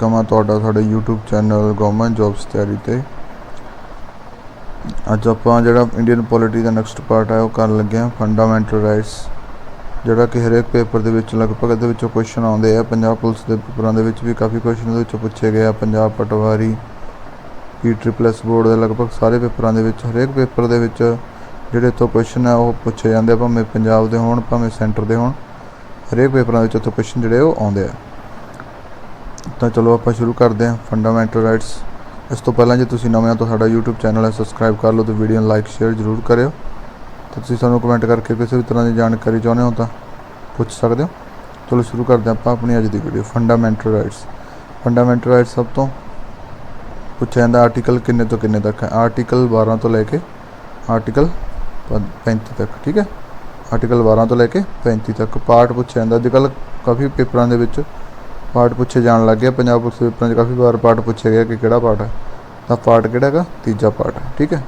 Welcome है तुहाडा साडे यूट्यूब चैनल गवर्नमेंट जॉब्स तैयारी ते। अज आपां जिहड़ा इंडियन पॉलिटी का नैक्सट पार्ट है वो कर लगे हैं फंडामेंटल राइट्स, जिहड़ा कि हरेक पेपर दे विच लगभग इहदे विचों क्वेश्चन आउंदे आ। पंजाब पुलिस के पेपरों के विच भी काफ़ी क्वेश्चन इहदे विचों पूछे गए। पंजाब पटवारी PSSS बोर्ड के लगभग सारे पेपरों के विच हरेक पेपर दे विच जिहड़े इत्थों क्वेश्चन है वो पूछे जाते, भावें पंजाब के होण भावें सेंटर के होण, हरेक पेपरों के इत्थों क्वेश्चन जिहड़े वो आउंदे आ। तो चलो आप शुरू करते हैं फंडामेंटल राइट्स। इस तो पहला जो तुम नवे हो तो साडा यूट्यूब चैनल है सब्सक्राइब कर लो, तो वीडियो लाइक शेयर जरूर करो। तो तुम सानू कमेंट करके किसी भी तरह की जानकारी चाहते हो तो पूछ सकते हो। चलो शुरू करते हैं आप अपनी अज की वीडियो। फंडामेंटल राइट्स सब तो पूछा जाता आर्टिकल किन्ने तो किन्ने तक है। आर्टिकल 12 तो लैके आर्टिकल 35 तक, ठीक है। आर्टिकल 12 तो लैके 35 तक पार्ट पूछा जाता। अजकल काफ़ी पेपरों के पार्ट पूछे जान लग गए। पंजाब पुलिस पेपर काफ़ी बार पार्ट पूछे गया कि किहड़ा पार्ट है, तो पार्ट किहड़ा है, तीजा पार्ट है, ठीक है।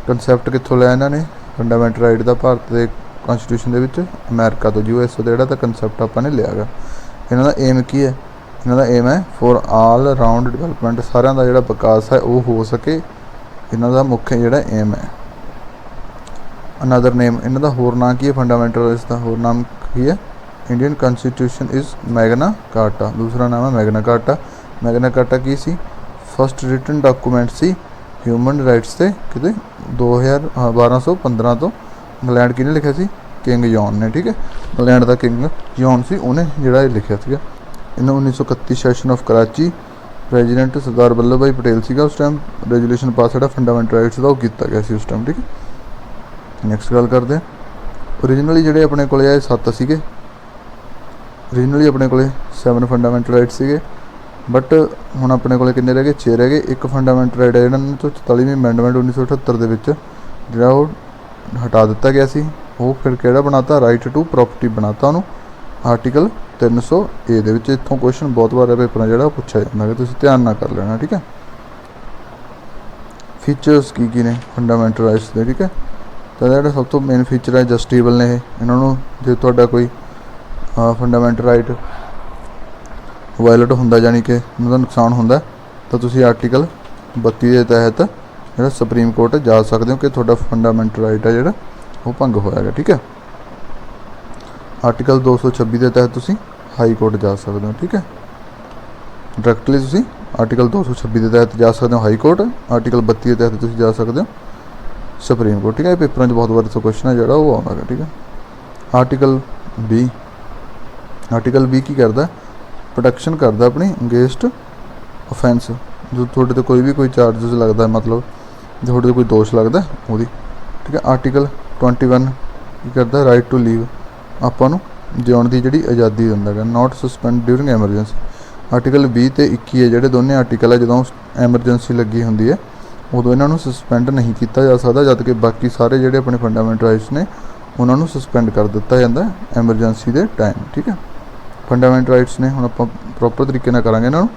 कंसैप्ट कित्थों लिया इन्होंने फंडामेंटल राइट का भारत के कॉन्स्टिट्यूशन के विच अमेरिका तो US का जिहड़ा कंसैप्ट आपां ने लिया गा। इन्हां दा एम की है, इन्हां दा एम है फॉर ऑल राउंड डिवेलपमेंट, सारिਆਂ ਦਾ ਜਿਹੜਾ विकास है वो हो सके, इन्हां दा मुख्य जिहड़ा एम है। अनदर नेम इन्हां दा होर नाम की है फंडामेंटल राइट्स का होर नाम की है Indian constitution is Magna carta, दूसरा नाम है मैग्ना कार्टा। मैग्ना कार्टा की सी फस्ट रिटन डॉकूमेंट सी ह्यूमन राइट्स से कितने 1215 तो इंग्लैंड किने लिखा सी, किंग जॉन ने, ठीक है। इंग्लैंड का किंग जॉन सी उन्हें जिहड़ा लिखा सीगा। इन्हें 1931 session of Karachi president Sardar Vallabh भाई पटेल सीगा उस टाइम रेजोल्यूशन पास जो फंडामेंटल राइट्स का वो किया गया सी उस टाइम, ठीक है। नैक्सट गल करते हैं ओरिजिनली जिहड़े अपने कोल आए 7 सीगे। ओरिजिनली अपने को 7 फंडामेंटल राइट्स थे, बट हुण अपने को किन्ने रह गए, 6 रह गए। एक फंडामेंटल राइट है जिन्होंने तो 44वीं अमेंडमेंट 1978 के जो हटा दिता गया सी, वो फिर किहड़ा बनाता राइट टू प्रॉपर्टी बनाता उन्होंने आर्टिकल 300A दे। इत्थों क्वेश्चन बहुत बार पेपर जो पूछा जाता है, तुसीं ध्यान ना कर लेना, ठीक है। फीचर्स की ने फंडामेंटल राइट्स के, ठीक है। तो जो सब तो मेन फीचर है जस्टिबल ने इन्होंने जो तुहाडा कोई फंडामेंटल राइट वायलेट होंदा जानी कि उनका नुकसान होंदा तो तुसी आर्टिकल 32 के तहत जो सुप्रीम कोर्ट जा सकते हो कि थोड़ा फंडामेंटल राइट है जो वो भंग होएगा, ठीक है। आर्टिकल 226 के तहत तुसी हाई कोर्ट जा सकते हो, ठीक है। डायरैक्टली तुसी आर्टिकल 226 के तहत जा सकते हो हाई कोर्ट, आर्टिकल 32 के तहत तुसी जा सकते हो सुप्रीम कोर्ट, ठीक है। पेपर बहुत बार तो क्वेश्चन है जो वो आना, ठीक है। आर्टिकल 20 की करता प्रोटेक्शन करता अपनी अगेंस्ट ऑफेंस, जो थोड़े तो कोई भी कोई चार्जिस लगता है, मतलब जो थोड़े तो कोई दोष लगता है वो, ठीक है। आर्टिकल 21 की करता राइट टू लीव, आपां जिउण की जी आज़ादी दिंदा है, not suspend during emergency. Article 20 तो 21 है जोड़े दोनों आर्टिकल है, जो एमरजेंसी लगी होंगी है उदों इन्हों सस्पेंड नहीं किया जा सकता, जबकि बाकी सारे जोड़े अपने फंडामेंटल राइट्स ने उन्होंने सस्पेंड कर दिता जाता है एमरजेंसी के टाइम, ठीक है। फंडामेंटल राइट्स ने हम आप प्रॉपर तरीके ना करांगे इन्हों।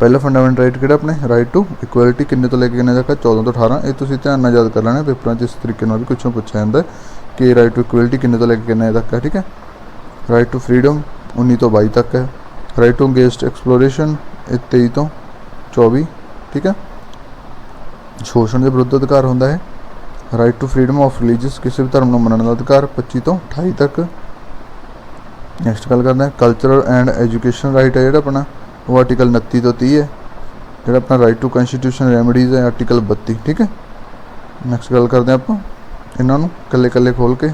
पहला फंडामेंटल राइट किहड़ा अपने राइट टू इक्वलिटी किन्ने तो लेके किन्ने तक 14 तो 18। ये तुसीं ध्यान नाल याद कर लेना, पेपरों इस तरीके भी कुछ पूछा जाता है कि राइट टू इक्वलिटी किन्ने तो लेके किन्ने तक है, ठीक है। राइट टू फ्रीडम 19 तो 22 तक है। राइट टू अगेंस्ट एक्सप्लोरेशन 23 तो 24, ठीक है। शोषण के विरुद्ध अधिकार होंदा है। Right to freedom of religious किसी भी धर्म को मनने का अधिकार 25 तो 28 तक। नैक्सट गल करते हैं कल्चरल एंड एजुकेशन राइट है जो अपना वो आर्टिकल 29 तो 30 है। जो अपना राइट टू कॉन्स्टिट्यूशन रेमडीज़ है आर्टिकल 32, ठीक है। नैक्सट गल करते हैं आप इन्हों कल्ले कल्ले खोल के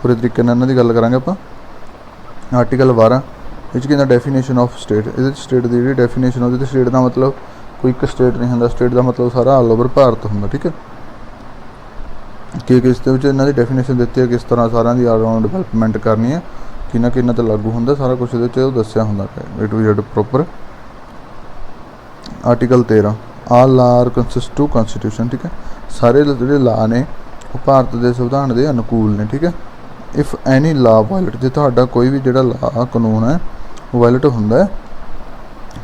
पूरे तरीके इन्हों की गल करांगे आप। आर्टिकल 12 ये डेफिनेशन ऑफ स्टेट, ये स्टेट की जी डेफिनेशन होती, स्टेट का मतलब कोई एक स्टेट नहीं होंदा, स्टेट का मतलब सारा ऑल ओवर भारत होंदा, ठीक है। कि किस इन्हों की डेफिनेशन दी है, किस तरह सारा की ऑलराउंड डिवेलपमेंट करनी है, किन्ना किन्ना तो लागू होंदा, सारा कुछ ये दस्या होंदा A to Z proper. Article 13 all law are consist to constitution, ठीक है। सारे जो लॉ ने वो भारत के संविधान के अनुकूल ने, ठीक है। इफ एनी लॉ वायलेट जो तुहाडा कोई भी जो लॉ कानून है वो वायलेट होंदा है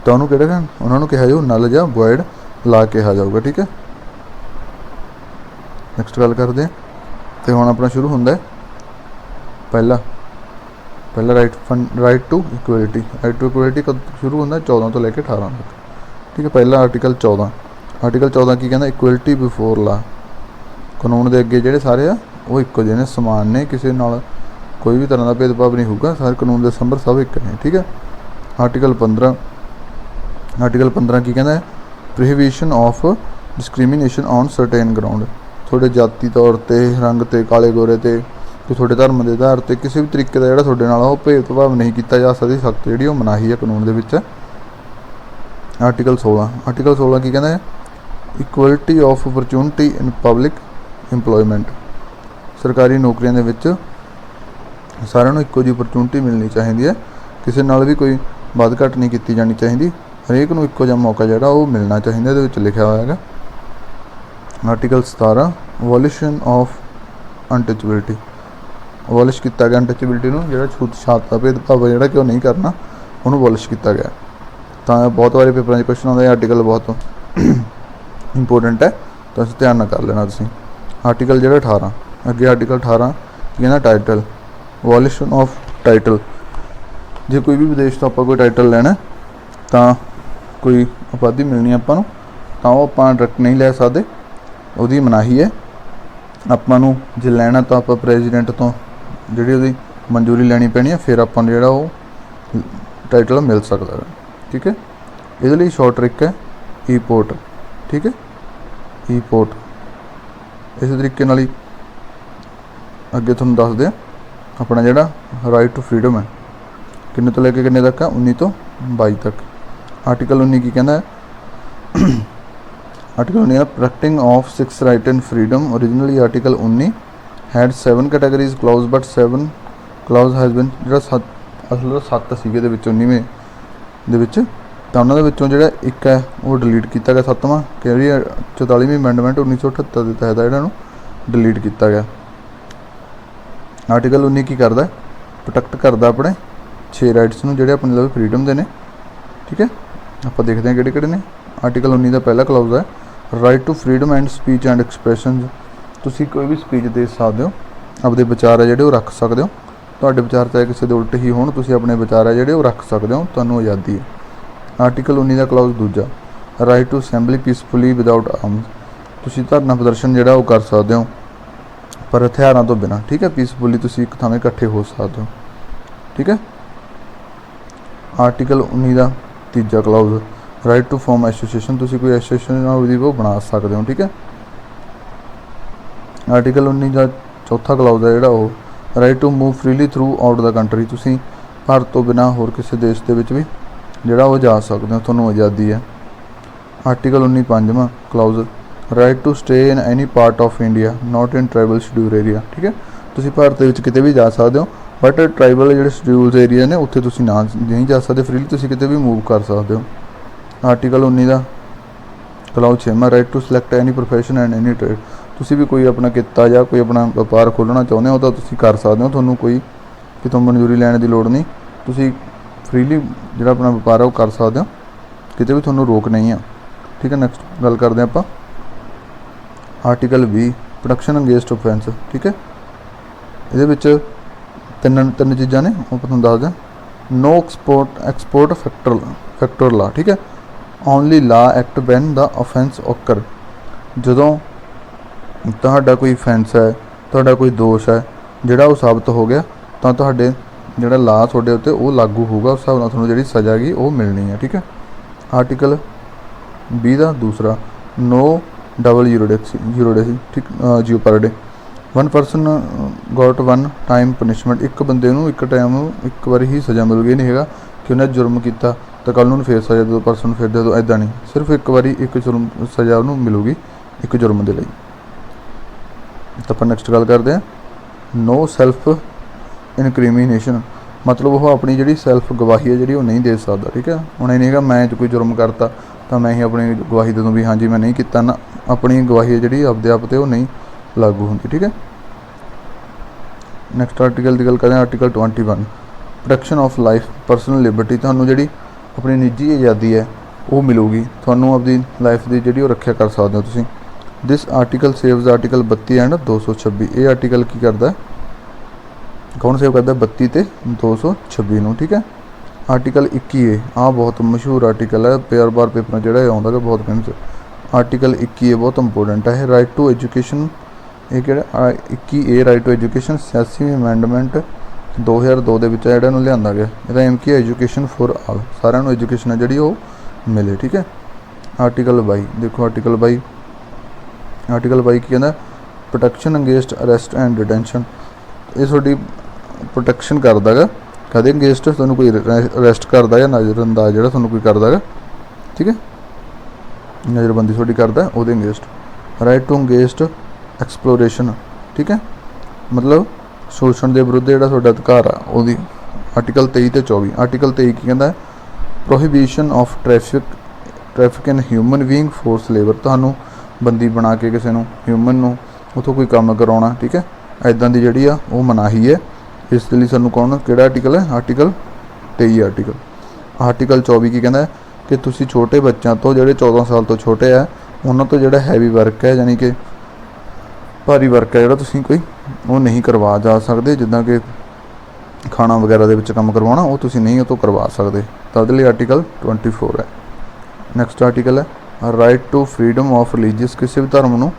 तो उन्होंने कहा जाऊ नल या वॉइड लॉ कहा जाऊगा, ठीक है। नैक्सट गल करते हैं तो हुण अपना शुरू होंदा है पहला पहला राइट टू इक्वलिटी कब शुरू होता है 14 तो लेके 18 तक। ठीक है, पहला आर्टिकल 14 की कहना इक्वलिटी बिफोर ला, कानून के अगे ਜਿਹੜੇ ਸਾਰੇ ਆ ਉਹ ਇੱਕੋ ਜਿਹੇ ਨੇ, समान ने, किसी नाल कोई भी तरह का भेदभाव नहीं होगा, सारे कानून के संबर सब एक ने। ठीक है, आर्टिकल 15 की कहना है prohibition of discrimination on certain ground, थोड़े जाति तौर पर, रंग ते, काले गोरे ते, तो थोड़े धर्म के आधार पर किसी भी तरीके का जो थोड़े नाल भेदभाव नहीं किया जा सकती, सख्त जी मनाही है कानून के विच। आर्टिकल 16 की कहना है equality of opportunity in public employment, सरकारी नौकरियों के विच सारिਆਂ ਨੂੰ ਇੱਕੋ ਜਿਹੀ अपॉर्चुनिटी मिलनी चाहिए है, किसी नाल भी कोई वध घट नहीं की जानी चाहिए, हरेक ਨੂੰ ਇੱਕੋ ਜਿਹਾ मौका ਜਿਹੜਾ ਉਹ मिलना चाहिए, ਇਹਦੇ ਵਿੱਚ ਲਿਖਿਆ ਹੋਇਆ ਹੈਗਾ। Article 17 abolition of untouchability, abolish किया गया अनटचबिलिटी ਨੂੰ, ਜਿਹੜਾ ਛੂਤ ਛਾਤ ਦਾ ਭੇਦਭਾਵ ਜਿਹੜਾ ਕਿ ਉਹ नहीं करना, ਉਹਨੂੰ अबॉलिश किया गया। ਤਾਂ बहुत बार पेपर 'ਚ क्वेश्चन आਉਂਦਾ, आर्टिकल बहुत इंपोर्टेंट है, तो ਅਸੀਂ ध्यान ਨਾਲ कर लेना ਤੁਸੀਂ। आर्टिकल ਜਿਹੜਾ 18 ਅੱਗੇ आर्टिकल 18 ਕੀ ਕਹਿੰਦਾ टाइटल, अबॉलिशन ऑफ टाइटल, जे कोई भी विदेश तो ਆਪਾਂ कोई टाइटल ਲੈਣਾ ਤਾਂ कोई उपाधि मिलनी ਆਪਾਂ ਨੂੰ ਤਾਂ ਉਹ ਆਪਾਂ ਡਾਇਰੈਕਟ नहीं ਲੈ ਸਕਦੇ, ਉਹਦੀ ਮਨਾਹੀ ਹੈ। ਆਪਾਂ ਨੂੰ ਜੇ ਲੈਣਾ ਤਾਂ ਆਪਾਂ ਪ੍ਰੈਜ਼ੀਡੈਂਟ ਤੋਂ ਜਿਹੜੀ ਉਹਦੀ ਮਨਜ਼ੂਰੀ ਲੈਣੀ ਪੈਣੀ ਹੈ, ਫਿਰ ਆਪਾਂ ਨੂੰ ਜਿਹੜਾ ਉਹ टाइटल मिल सकता है। ठीक है, ਇਹਦੇ ਲਈ ਸ਼ਾਰਟ ਟ੍ਰਿਕ ਹੈ ईपोर्ट। ठीक है, ईपोर्ट इस तरीके नाल ही अगे तुहानूं दसदे अपना जिहड़ा राइट टू फ्रीडम है किन्ने तो लेके किन्ने तक है 19 तो 22 तक। आर्टिकल 19 की कहना है आर्टिकल 19 है protecting of 6 right and freedom, originally article 19 had 7 categories clause but 7 clause has been जिहड़ा असल 7 सीगे दे विच 19वें दे विच, तो उन्होंने विचों जिहड़ा एक है वो डिलीट किया गया, 7वां कह रही है 44वीं अमेंडमेंट 1978 के तहत इन्हों डिलीट किया गया। आर्टिकल 19 की करता प्रोटेक्ट करता अपने 6 राइट्स नूं जिहड़े अपने लवे फ्रीडम के ने। ठीक है, आप देखते हैं किहड़े ने। आर्टिकल 19 का पहला क्लाउज है right to freedom and speech and expression, तुसीं कोई भी स्पीच दे सकते हो, अपने विचार है जिहड़े वो रख सकते हो, तुहाडे विचार चाहे किसी दे उल्ट ही होण, तुसीं अपने विचार है जिहड़े वो रख सकते हो, तुहानूं आज़ादी है। आर्टिकल 19 का क्लाउज दूजा right to assembly peacefully without arms, तुसीं धरना प्रदर्शन जिहड़ा वो कर सकते हो पर हथियारों तो बिना। ठीक है, पीसफुली तुसीं एक थां इकट्ठे हो सकते हो। ठीक है, आर्टिकल 19 का तीजा clause right to form association, तुसीं कोई एसोसीएशन वो बना सकते हो। ठीक है, आर्टिकल 19 का चौथा क्लाउज है जिहड़ा वो right to move freely throughout the country, तुसीं भारत तो बिना होर किसी देश के विच भी जिहड़ा वो जा सकते हो, तुहानूं आज़ादी है। आर्टिकल 19 पंजवां clause right to stay in any part of India not in tribal schedule area. ठीक है, तुसीं भारत दे विच किते भी जा सकते हो, बट ट्राइबल जिहड़े शेड्यूल्स एरिया ने उत्थे तुसीं ना नहीं जा सकते, फ्रीली तुसीं किते भी मूव कर सकते हो। आर्टिकल 19 का क्लाउज 6वां right to select any profession and any trade, तुसीं भी कोई अपना किता या कोई अपना व्यापार खोलना चाहुंदे हो तो तुसीं कर सकते हो, तुहानूं कोई कितों मंजूरी लैण दी लोड़ नहीं, तुसीं फ्रीली जिहड़ा अपना व्यापार है वो कर सकते हो, किते भी तुहानूं रोक नहीं है। ठीक है, नैक्सट गल करते हैं आपां आर्टिकल 20 प्रोडक्शन अगेंस्ट ऑफेंस। ठीक है, ये तीन चीज़ां ने वो तुहानूं दस दें। No export factor law. ठीक है, only law act when the offence occur, जदों तुहाडा कोई ऑफेंस है, तुहाडा कोई दोष है जिहड़ा वो साबित हो गया तो तुहाडे जिहड़ा ला तुहाडे उत्ते वो लागू होगा, उस हिसाब नाल तुहानूं जिहड़ी सज़ा हैगी वो मिलनी है। ठीक है, आर्टिकल 20 का दूसरा नो डबल यूरोडेसी। ठीक, zero per day 1 person got 1 time punishment, एक बंदे नूं एक टाइम एक बार ही सज़ा मिलूगी, नहीं है कि उन्हें जुर्म किया तो कल नूं फिर सज़ा 2 परसन फिर दे दो, ऐदा नहीं, सिर्फ एक बार एक जुर्म सज़ा उन्होंने मिलूगी एक जुर्म के लिए। तो आप नैक्सट गल करते हैं नो सैल्फ इनक्रिमिनेशन, मतलब वो अपनी जी सैल्फ गवाही है जी नहीं दे सकता। ठीक है, उन्हें नहीं है मैं कोई जुर्म करता तो मैं ही अपनी गवाही दे दूँ भी हाँ जी मैं नहीं किया ना, अपनी गवाही है जी आपदे आप तो नहीं लागू होंगी। ठीक है, नैक्सट आर्टिकल की गल करें article 21 protection of life personal liberty, तुहानूं जी अपनी निजी आज़ादी है वो मिलूगी, तुहानूं अपनी लाइफ की जी रखिया कर सकते हो तुसीं। This article saves article 32 and 226, ये आर्टिकल की करता है कौन सेव करता 32 ते 226 ਨੂੰ, ठीक है। आर्टिकल 21A आ बहुत मशहूर आर्टिकल है, बार पेपर जो आता है बहुत फेमस। आर्टिकल 21A बहुत इंपोर्टेंट है। राइट टू एजुकेशन, ये कि 21A राइट टू एजुकेशन 86वीं अमेंडमेंट 2002 ਦੇ ਵਿੱਚ ਜਿਹੜਾ ਨੂੰ ਲਿਆਂਦਾ ਗਿਆ। ਇਹਦਾ एम की एजुकेशन फॉर आल, ਸਾਰਿਆਂ ਨੂੰ एजुकेशन है ਜਿਹੜੀ ਉਹ मिले, ठीक है। आर्टिकल 22 देखो, आर्टिकल 22 की कहना protection against arrest and detention. ये थोड़ी प्रोटेक्शन करता है कदे अगेंस्ट तुहानूं कोई अरेस्ट करता या नज़रअंदाज जो तुहानूं कोई करता है, ठीक है, नज़रबंदी थोड़ी करता है वो against. Right to against exploration, ठीक है, मतलब शोषण के विरुद्ध जो अधिकार आ वो आर्टिकल 23 ते 24। आर्टिकल 23 की कहता है prohibition of traffic in human being force labour, तुहानूं बंदी बना के किसी नूं ह्यूमन नूं उतों कोई काम करवाउणा, ठीक है, इदां दी जिहड़ी आ वो मनाही है। इस लई सानूं कौन किहड़ा आर्टिकल है, आर्टिकल 23 आर्टिकल। आर्टिकल 24 की कहता है कि तुसीं छोटे बच्चों तो जिहड़े 14 साल तो छोटे है उन्हां तो जिहड़ा हैवी वर्क है यानी कि भारी वर्क है जिहड़ा तुसीं कोई वो नहीं करवा जा सकते, जिद्दां कि खाना वगैरह दे विच काम करवाउणा वो तुसीं नहीं वो तो करवा सकते, तो उहदे लई आर्टिकल 24 है। नैक्सट आर्टिकल है right to freedom of religious, किसी भी धर्म नूं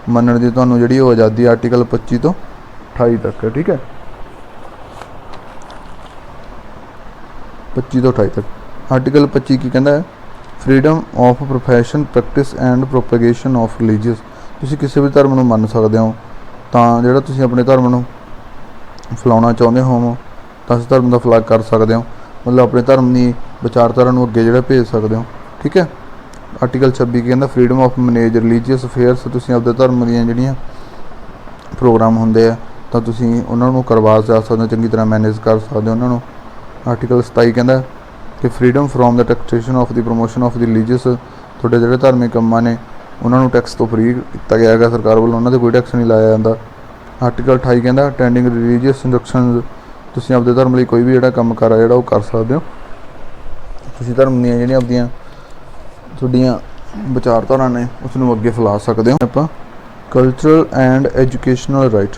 मनण दी तुहानूं जिहड़ी वो आज़ादी आर्टिकल 25 तो 28 तक है, ठीक है, 25 तो 28 तक। आर्टिकल 25 की कहता है freedom of profession practice and propagation of religious, तुसीं किसी भी धर्म नूं मन सकते हो, तां जिहड़ा तुसीं अपने धर्म नूं फैलाउणा चाहुंदे हो तां उस धर्म का फैलाव कर सकते हो, मतलब अपने धर्म की विचारधारा नूं अगे जिहड़ा भेज सकते हो, ठीक है। आर्टिकल 26 की कहता freedom of manage religious affairs, तुसीं अपने धर्म दीयां जिहड़ियां प्रोग्राम हुंदे आ तां तुसीं उन्हां नूं करवा जा सकदे हो, चंगी तरह मैनेज कर सकदे हो उन्हां नूं। आर्टिकल 27 कहता कि freedom from the taxation of the promotion of the religious, तुहाडे जिहड़े धार्मिक कंमां ने उन्हां नूं टैक्स तो फ्री किया गया है सरकार वालों, उन्हां ते कोई टैक्स नहीं लाया जाता। आर्टिकल 28 कहता अटैंडिंग रिलीजियस इंस्ट्रक्शनस, तुसीं अपने धर्म लई कोई भी जिहड़ा काम कर जिहड़ा वो कर सकदे हो, तुसीं धर्म दीयां जिहड़ियां अपनियां तुहाडीआं विचारधारा ने उसनूं अगे फैला सकदे हो। आपां cultural and educational right,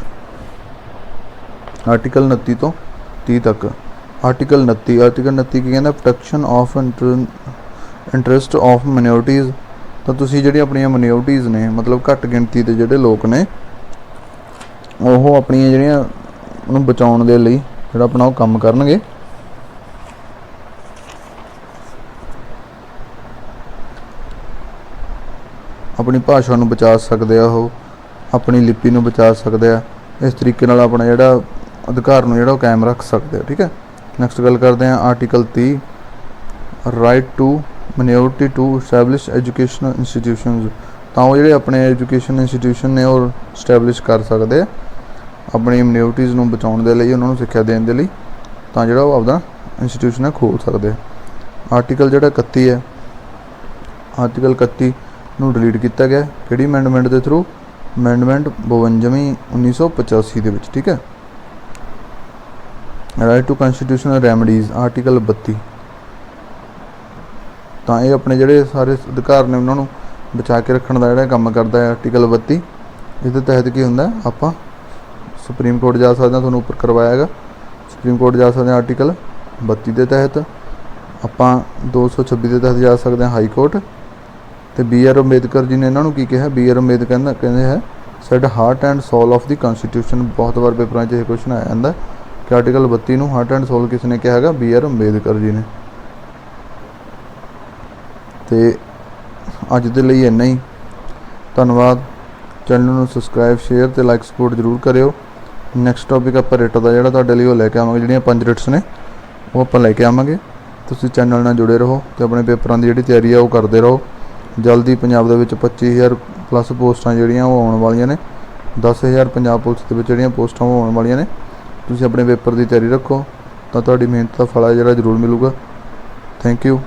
article 29 तो 30 तक। आर्टिकल 29 की कहना protection of interest of minorities, तो तुसीं जिहड़ियां अपनियां माइनॉरिटीज़ ने मतलब घट गिणती दे जिहड़े लोग ने ਉਹ ਆਪਣੀਆਂ ਜਿਹੜੀਆਂ ਉਹਨੂੰ ਬਚਾਉਣ ਦੇ ਲਈ ਜਿਹੜਾ ਆਪਣਾ ਉਹ ਕੰਮ ਕਰਨਗੇ। ਆਪਣੀ ਭਾਸ਼ਾ ਨੂੰ ਬਚਾ ਸਕਦੇ ਆ, ਉਹ ਆਪਣੀ ਲਿਪੀ ਨੂੰ ਬਚਾ ਸਕਦੇ ਆ, ਇਸ ਤਰੀਕੇ ਨਾਲ ਆਪਣਾ ਜਿਹੜਾ ਅਧਿਕਾਰ ਨੂੰ ਜਿਹੜਾ ਉਹ ਕਾਇਮ ਰੱਖ ਸਕਦੇ ਆ, ਠੀਕ ਹੈ। ਨੈਕਸਟ ਗੱਲ ਕਰਦੇ ਹਾਂ article 30 right to minority to establish educational institutions, ਤਾਂ ਉਹ ਜਿਹੜੇ ਆਪਣੇ ਐਜੂਕੇਸ਼ਨ ਇੰਸਟੀਟਿਊਸ਼ਨ ਨੇ ਉਹ ਸਟੈਬਲਿਸ਼ ਕਰ ਸਕਦੇ ਆ अपनी मिनोरिटीज़ नूं बचाउण दे लई, उन्हां नूं सिक्ख्या देण दे लई, तां जिहड़ा ओह आपदा इंस्टीट्यूशन है खोल सकदे। आर्टिकल जिहड़ा 31 है, आर्टिकल 31 नूं डिलीट किया गया किहड़ी अमेंडमेंट के थ्रू, अमेंडमेंट 52वीं 1985 दे विच, ठीक है। राइट टू कंस्टीट्यूशनल रैमडीज़ आर्टिकल 32, तां ये अपने जिहड़े सारे अधिकार ने उन्हां नूं बचा के रखण दा जिहड़ा काम करदा है आर्टिकल 32। इस दे तहत की हुंदा आपां सुप्रीम कोर्ट जा सकते हैं, तुहानूं उपर करवाया है सुप्रीम कोर्ट जा सकते हैं आर्टिकल 32 के तहत, आपां 226 के तहत जा सकते हैं हाई कोर्ट। तो BR अंबेडकर जी ने इन्होंने की कहा, BR अंबेडकर कहते हैं said heart and soul of the constitution, बहुत बार पेपरों में यह क्वेश्चन आया जाता है कि आर्टिकल 32 नूं हार्ट एंड सोल किसने कहा है, BR अंबेडकर जी ने। तो अज दे लई इन्ना ही, धन्यवाद। चैनल नूं सबसक्राइब शेयर तो लाइक सपोर्ट जरूर करियो। नैक्सट टॉपिक आप रिट का जो तुहाडे लई लैके आवांगे, जिहड़ियां 5 रिट्स ने वो आप लैके आवांगे। तुसीं चैनल नाल जुड़े रहो तो अपने पेपरों की जिहड़ी तैयारी है वो करते रहो। जल्दी पंजाब दे विच 25,000 प्लस पोस्टां जिहड़ियां वो आउण वालियां ने, 10,000 पंजाब पुलिस दे विच जिहड़ियां पोस्टां वो आउण वालियां ने। तुसीं अपने पेपर की तैयारी रखो तो तुहाडी मेहनत का फल है जिहड़ा जरूर मिलूगा। Thank you.